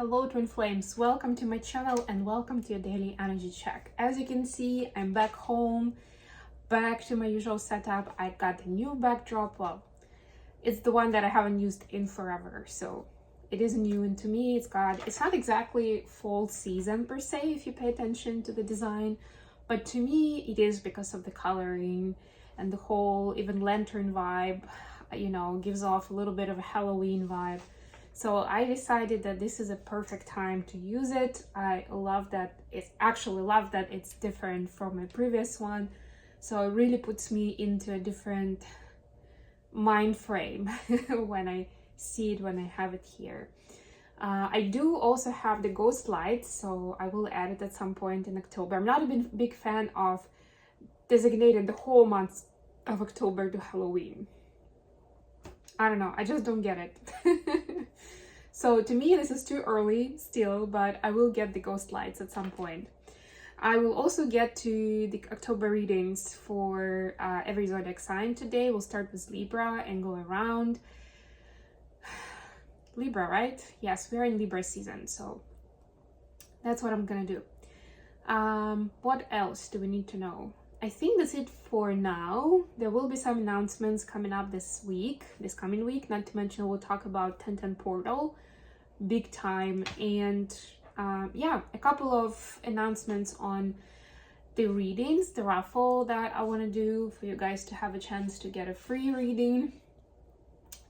Hello twin flames, welcome to my channel and welcome to your daily energy check. As you can see, I'm back home, back to my usual setup. I got a new backdrop. Well, it's the one that I haven't used in forever, so it is new. And to me, it's not exactly fall season per se if you pay attention to the design, but to me it is because of the coloring and the whole even lantern vibe, gives off a little bit of a Halloween vibe. So I decided that this is a perfect time to use it. I love that it's different from my previous one. So it really puts me into a different mind frame when I see it, when I have it here. I do also have the ghost lights, so I will add it at some point in October. I'm not a big fan of designating the whole month of October to Halloween. I don't know, I just don't get it. So to me, this is too early still, but I will get the ghost lights at some point. I will also get to the October readings for every zodiac sign today. We'll start with Libra and go around. Libra, right? Yes, we're in Libra season, so that's what I'm gonna do. What else do we need to know? I think that's it for now. There will be some announcements coming up this coming week, not to mention we'll talk about 1010 portal, big time, and a couple of announcements on the readings, the raffle that I want to do for you guys to have a chance to get a free reading.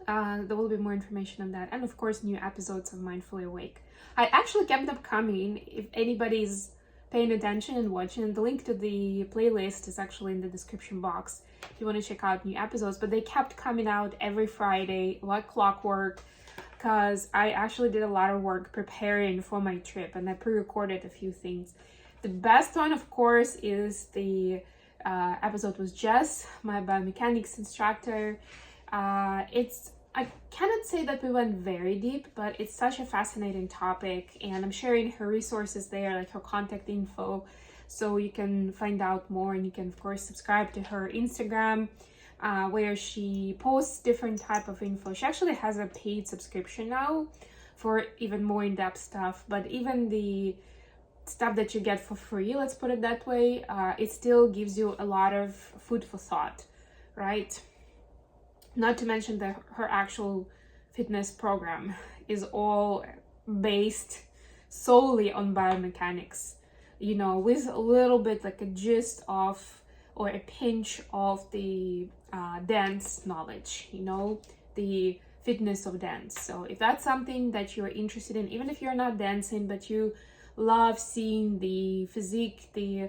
There will be more information on that, and of course new episodes of Mindfully Awake. I actually kept them coming. If anybody's paying attention and watching, the link to the playlist is actually in the description box if you want to check out new episodes, but they kept coming out every Friday like clockwork, because I actually did a lot of work preparing for my trip and I pre-recorded a few things. The best one, of course, is the episode with Jess, my biomechanics instructor. I cannot say that we went very deep, but it's such a fascinating topic, and I'm sharing her resources there, like her contact info, so you can find out more. And you can of course subscribe to her Instagram, where she posts different type of info. She actually has a paid subscription now for even more in-depth stuff, but even the stuff that you get for free, let's put it that way, it still gives you a lot of food for thought, right? Not to mention that her actual fitness program is all based solely on biomechanics, with a little bit like a gist of, or a pinch of the dance knowledge, the fitness of dance. So if that's something that you're interested in, even if you're not dancing, but you love seeing the physique, the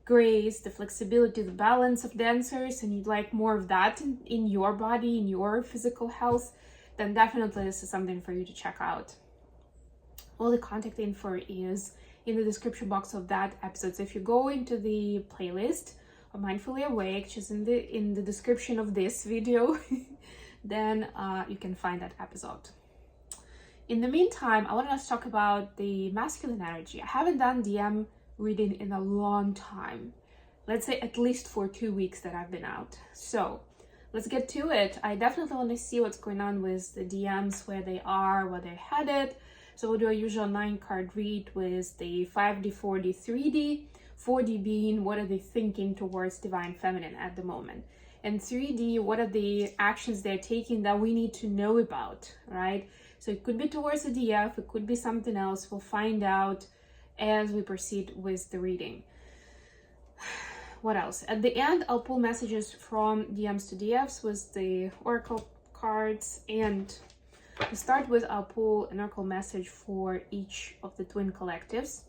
grace, the flexibility, the balance of dancers, and you'd like more of that in your body, in your physical health, then definitely this is something for you to check out. All the contact info is in the description box of that episode. So if you go into the playlist of Mindfully Awake, which is in the description of this video, then you can find that episode. In the meantime, I want to talk about the masculine energy. I haven't done DM reading in a long time, let's say at least for 2 weeks that I've been out. So let's get to it. I definitely want to see what's going on with the DMs, where they are, where they're headed. So we'll do a usual 9-card read with the 5D, 4D, 3D, 4D being what are they thinking towards divine feminine at the moment, and 3D, what are the actions they're taking that we need to know about, right? So it could be towards the DF, it could be something else. We'll find out as we proceed with the reading. What else? At the end, I'll pull messages from DMs to DFs with the oracle cards, and to start with, I'll pull an oracle message for each of the twin collectives,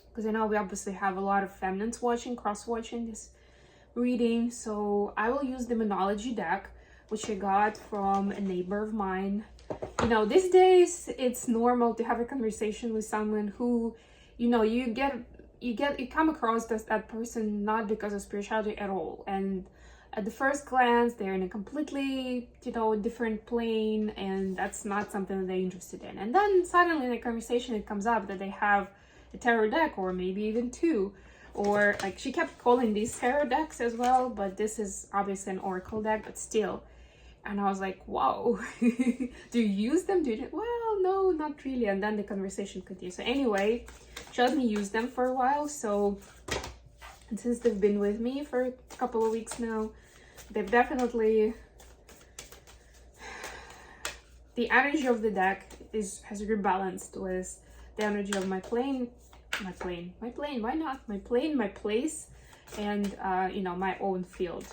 because I know we obviously have a lot of feminines watching, cross-watching this reading. So I will use the Monology deck, which I got from a neighbor of mine. These days it's normal to have a conversation with someone who, you come across that person not because of spirituality at all, and at the first glance they're in a completely different plane, and that's not something that they're interested in. And then suddenly in a conversation it comes up that they have a tarot deck, or maybe even two, or like she kept calling these tarot decks as well, but this is obviously an oracle deck, but still And I was like, wow, do you use them? Well, no, not really. And then the conversation continues. So anyway, she let me use them for a while. So, and since they've been with me for a couple of weeks now, they've definitely, the energy of the deck has rebalanced with the energy of my plane, why not? My plane, my place, and, you know, my own field.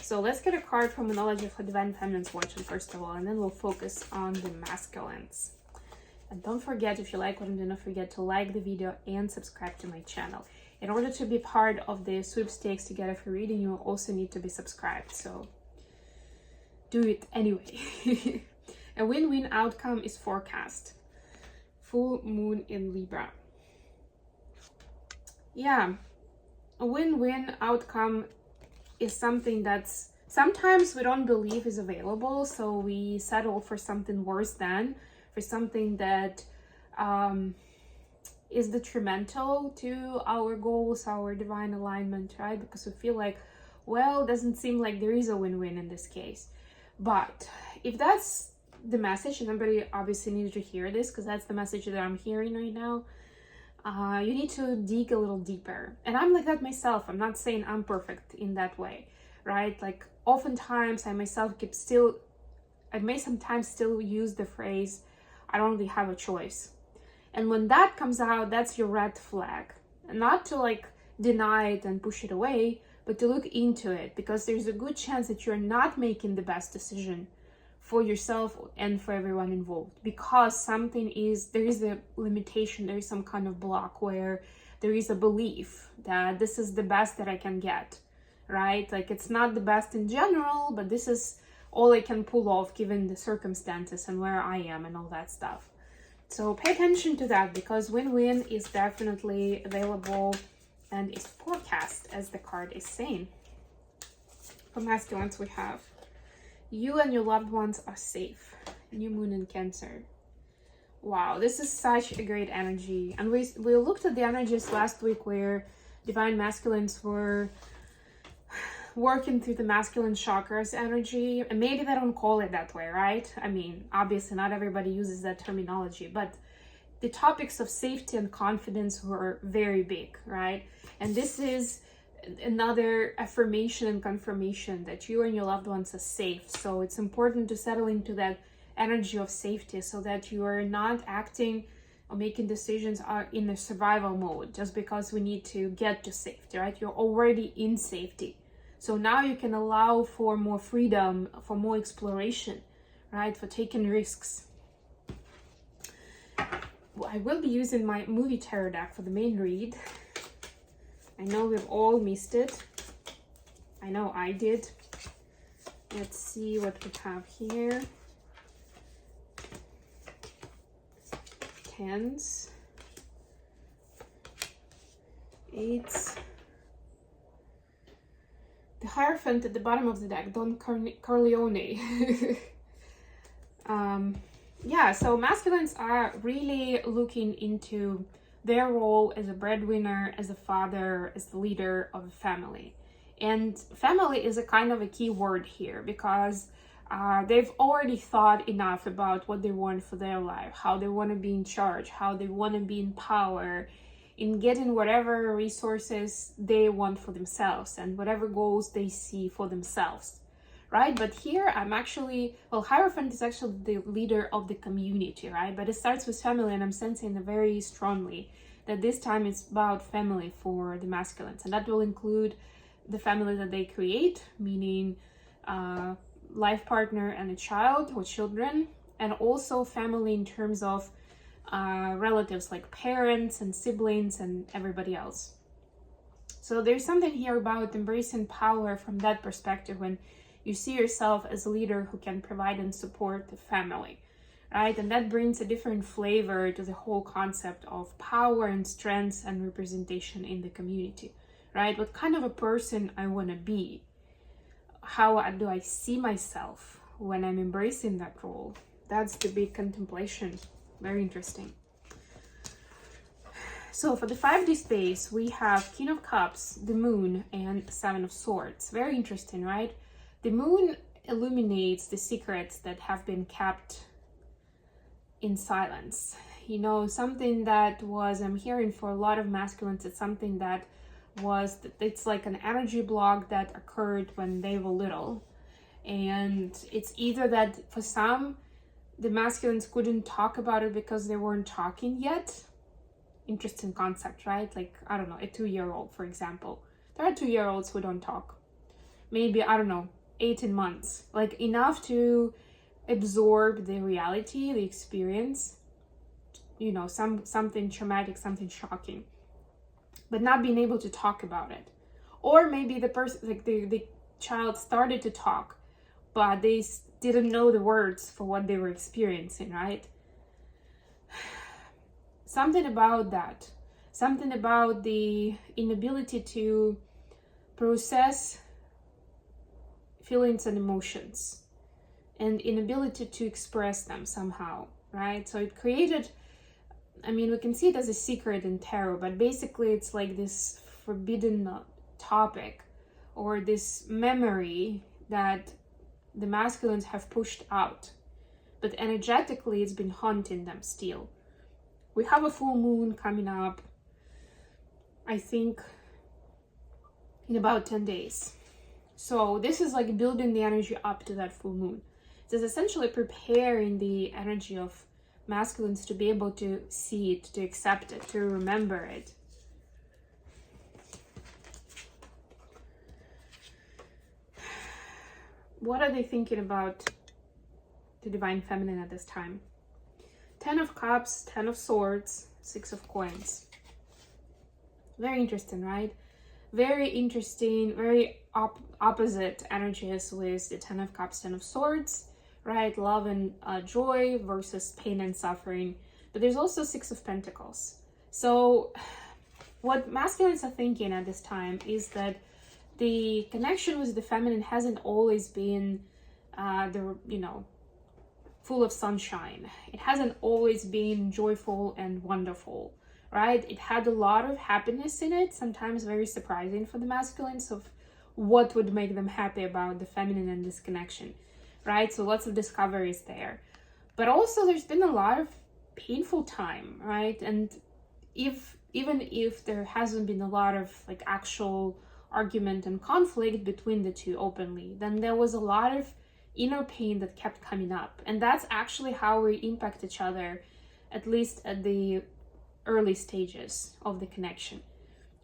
So let's get a card from Knowledge of Divine Feminine's Fortune first of all, and then we'll focus on the masculines. And don't forget, if you like what I'm doing, don't forget to like the video and subscribe to my channel. In order to be part of the sweepstakes to get a free reading, you also need to be subscribed. So do it anyway. A win-win outcome is forecast. Full moon in Libra. Yeah, a win-win outcome is something that's sometimes we don't believe is available, so we settle for something worse than, for something that is detrimental to our goals, our divine alignment, right? Because we feel like, well, it doesn't seem like there is a win-win in this case. But if that's the message, and everybody obviously needs to hear this because that's the message that I'm hearing right now, you need to dig a little deeper. And I'm like that myself. I'm not saying I'm perfect in that way, right? Like oftentimes I myself I may sometimes still use the phrase, I don't really have a choice. And when that comes out, that's your red flag. And not to like deny it and push it away, but to look into it, because there's a good chance that you're not making the best decision for yourself and for everyone involved, because there is a limitation, there is some kind of block where there is a belief that this is the best that I can get, right? Like it's not the best in general, but this is all I can pull off given the circumstances and where I am and all that stuff. So pay attention to that, because win-win is definitely available and is forecast, as the card is saying. For masculines, we have you and your loved ones are safe. New moon in Cancer. Wow, this is such a great energy. And we looked at the energies last week where divine masculines were working through the masculine chakras energy. And maybe they don't call it that way, right? I mean, obviously not everybody uses that terminology, but the topics of safety and confidence were very big, right? And this is another affirmation and confirmation that you and your loved ones are safe. So it's important to settle into that energy of safety so that you are not acting or making decisions in a survival mode just because we need to get to safety, right? You're already in safety. So now you can allow for more freedom, for more exploration, right? For taking risks. I will be using my movie tarot deck for the main read. I know we've all missed it. I know I did. Let's see what we have here. Tens. Eights. The Hierophant at the bottom of the deck, Don Corleone. Yeah, so masculines are really looking into their role as a breadwinner, as a father, as the leader of a family. And family is a kind of a key word here, because they've already thought enough about what they want for their life, how they want to be in charge, how they want to be in power, in getting whatever resources they want for themselves and whatever goals they see for themselves, right? But here I'm actually, well, Hierophant is actually the leader of the community, right? But it starts with family, and I'm sensing very strongly that this time it's about family for the masculines, and that will include the family that they create, meaning life partner and a child or children, and also family in terms of relatives like parents and siblings and everybody else. So there's something here about embracing power from that perspective, when you see yourself as a leader who can provide and support the family, right? And that brings a different flavor to the whole concept of power and strength and representation in the community, right? What kind of a person I want to be? How do I see myself when I'm embracing that role? That's the big contemplation. Very interesting. So for the 5D space, we have King of Cups, the Moon, and Seven of Swords. Very interesting, right? The Moon illuminates the secrets that have been kept in silence. You know, something that was, I'm hearing for a lot of masculines, it's something that was, it's like an energy block that occurred when they were little. And it's either that for some, the masculines couldn't talk about it because they weren't talking yet. Interesting concept, right? Like, I don't know, a 2-year-old, for example. There are 2-year-olds who don't talk. Maybe, I don't know, 18 months. Like, enough to absorb the reality, the experience, you know, something traumatic, something shocking, but not being able to talk about it. Or maybe the person, like the child started to talk, but they didn't know the words for what they were experiencing, right? Something about that, something about the inability to process feelings and emotions, and inability to express them somehow, right? So it created, I mean, we can see it as a secret in tarot, but basically it's like this forbidden topic or this memory that the masculines have pushed out, but energetically it's been haunting them still. We have a full moon coming up, I think, in about 10 days. So this is like building the energy up to that full moon. It's essentially preparing the energy of masculines to be able to see it, to accept it, to remember it. What are they thinking about the Divine Feminine at this time? 10 of Cups, 10 of Swords, 6 of Coins. Very interesting, right? Very interesting, very opposite energies with the 10 of Cups, 10 of Swords, right? Love and joy versus pain and suffering. But there's also 6 of Pentacles. So what masculines are thinking at this time is that the connection with the feminine hasn't always been full of sunshine. It hasn't always been joyful and wonderful, right? It had a lot of happiness in it, sometimes very surprising for the masculines of what would make them happy about the feminine and this connection, right? So lots of discoveries there. But also there's been a lot of painful time, right? And even if there hasn't been a lot of like actual argument and conflict between the two openly, then there was a lot of inner pain that kept coming up. And that's actually how we impact each other, at least at the early stages of the connection,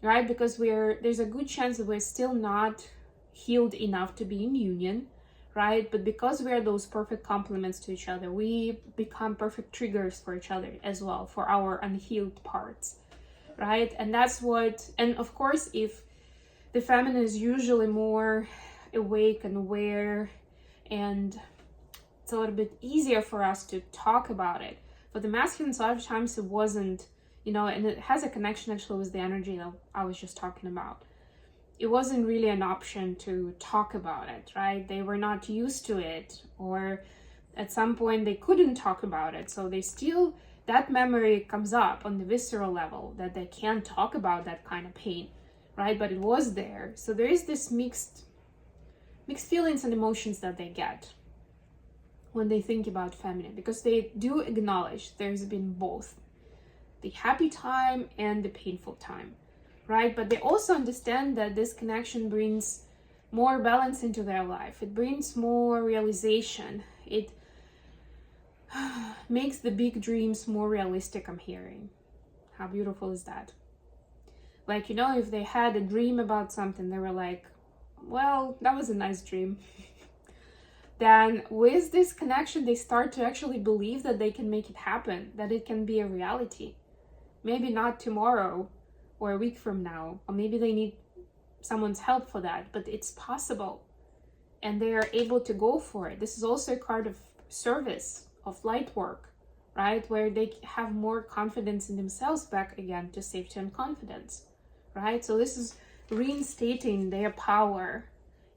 right? Because there's a good chance that we're still not healed enough to be in union, right? But because we are those perfect complements to each other, we become perfect triggers for each other as well, for our unhealed parts, right? And that's what, and of course, if the feminine is usually more awake and aware, and it's a little bit easier for us to talk about it. But the masculine, a lot of times it wasn't, and it has a connection actually with the energy that I was just talking about. It wasn't really an option to talk about it, right? They were not used to it, or at some point they couldn't talk about it. So that memory comes up on the visceral level, that they can't talk about that kind of pain, right? But it was there. So there is this mixed feelings and emotions that they get when they think about feminine, because they do acknowledge there's been both the happy time and the painful time, right? But they also understand that this connection brings more balance into their life. It brings more realization. It makes the big dreams more realistic, I'm hearing. How beautiful is that? Like, if they had a dream about something, they were like, well, that was a nice dream. Then with this connection, they start to actually believe that they can make it happen, that it can be a reality. Maybe not tomorrow or a week from now, or maybe they need someone's help for that, but it's possible. And they are able to go for it. This is also a card of service, of light work, right? Where they have more confidence in themselves back again to safety and confidence, right? So this is reinstating their power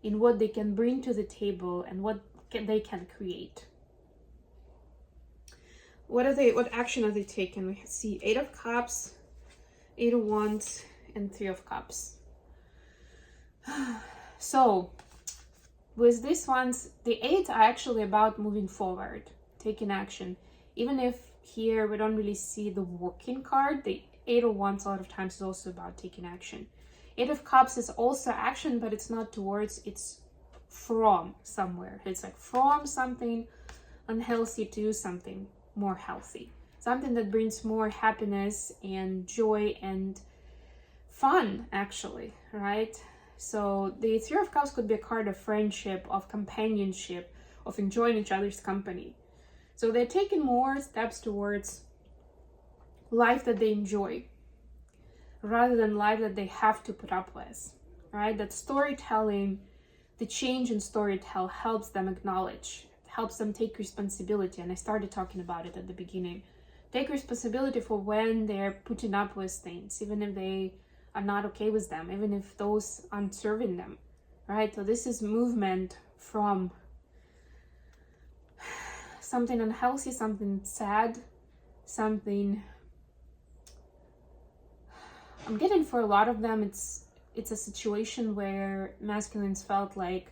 in what they can bring to the table and what they can create. What action are they taking? We see 8 of Cups, 8 of Wands, and 3 of Cups. So with these ones, the 8 are actually about moving forward, taking action. Even if here we don't really see the working card, the 8 of Wands a lot of times is also about taking action. 8 of Cups is also action, but it's not towards, it's from somewhere. It's like from something unhealthy to something more healthy. Something that brings more happiness and joy and fun, actually, right? So the 3 of Cups could be a card of friendship, of companionship, of enjoying each other's company. So they're taking more steps towards life that they enjoy, rather than life that they have to put up with, right? That storytelling, the change in storytelling helps them acknowledge, helps them take responsibility. And I started talking about it at the beginning. Take responsibility for when they're putting up with things, even if they are not okay with them, even if those aren't serving them, right? So this is movement from something unhealthy, something sad, something, I'm getting for a lot of them, it's a situation where masculines felt like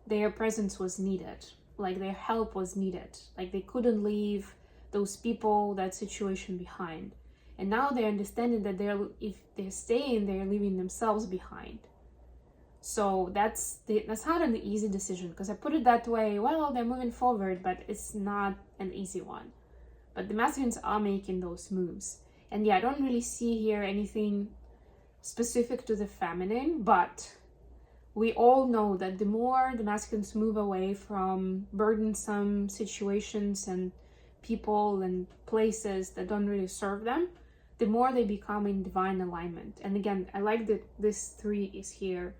their presence was needed, like their help was needed, like they couldn't leave those people, that situation behind. And now they're understanding that if they're staying, they're leaving themselves behind. So that's not an easy decision, because I put it that way. Well, they're moving forward, but it's not an easy one. But the masculines are making those moves. And yeah, I don't really see here anything specific to the feminine, but we all know that the more the masculines move away from burdensome situations and people and places that don't really serve them, the more they become in divine alignment. And again, I like that this 3 is here,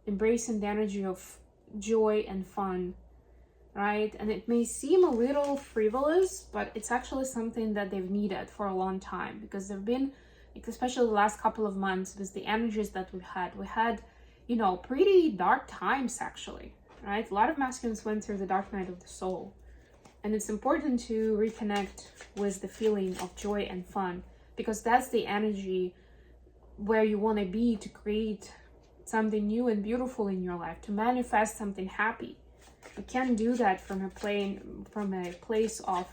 embracing the energy of joy and fun, right? And it may seem a little frivolous, but it's actually something that they've needed for a long time, because they've been, especially the last couple of months, with the energies that we had, you know, pretty dark times, actually, right? A lot of masculines went through the dark night of the soul. And it's important to reconnect with the feeling of joy and fun, because that's the energy where you want to be to create something new and beautiful in your life, to manifest something happy. You can't do that from a place of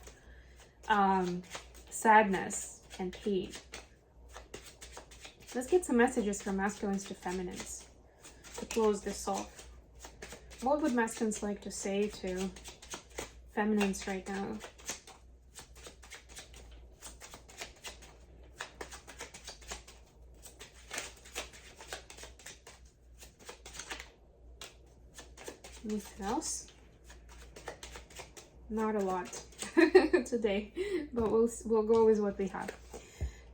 sadness and pain. Let's get some messages from masculines to feminines to close this off. What would masculines like to say to feminines right now? Anything else? Not a lot today, but we'll go with what we have.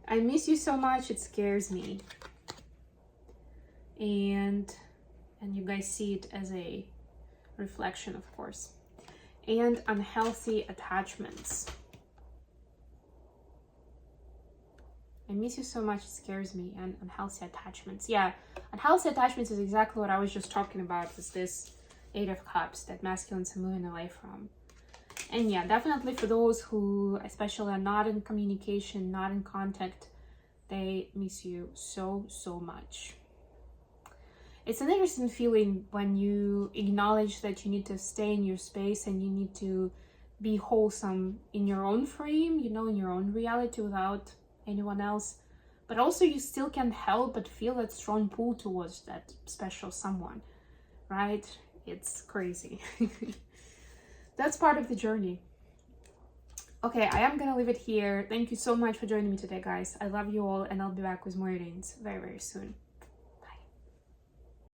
I miss you so much, it scares me. And you guys see it as a reflection, of course. And unhealthy attachments. I miss you so much, it scares me. And unhealthy attachments. Yeah, unhealthy attachments is exactly what I was just talking about with this 8 of Cups that masculines are moving away from. And yeah, definitely for those who especially are not in communication, not in contact, they miss you so, so much. It's an interesting feeling when you acknowledge that you need to stay in your space and you need to be wholesome in your own frame, you know, in your own reality without anyone else. But also you still can't help but feel that strong pull towards that special someone, right? It's crazy. That's part of the journey. Okay, I am gonna leave it here. Thank you so much for joining me today, guys. I love you all, and I'll be back with more readings very, very soon.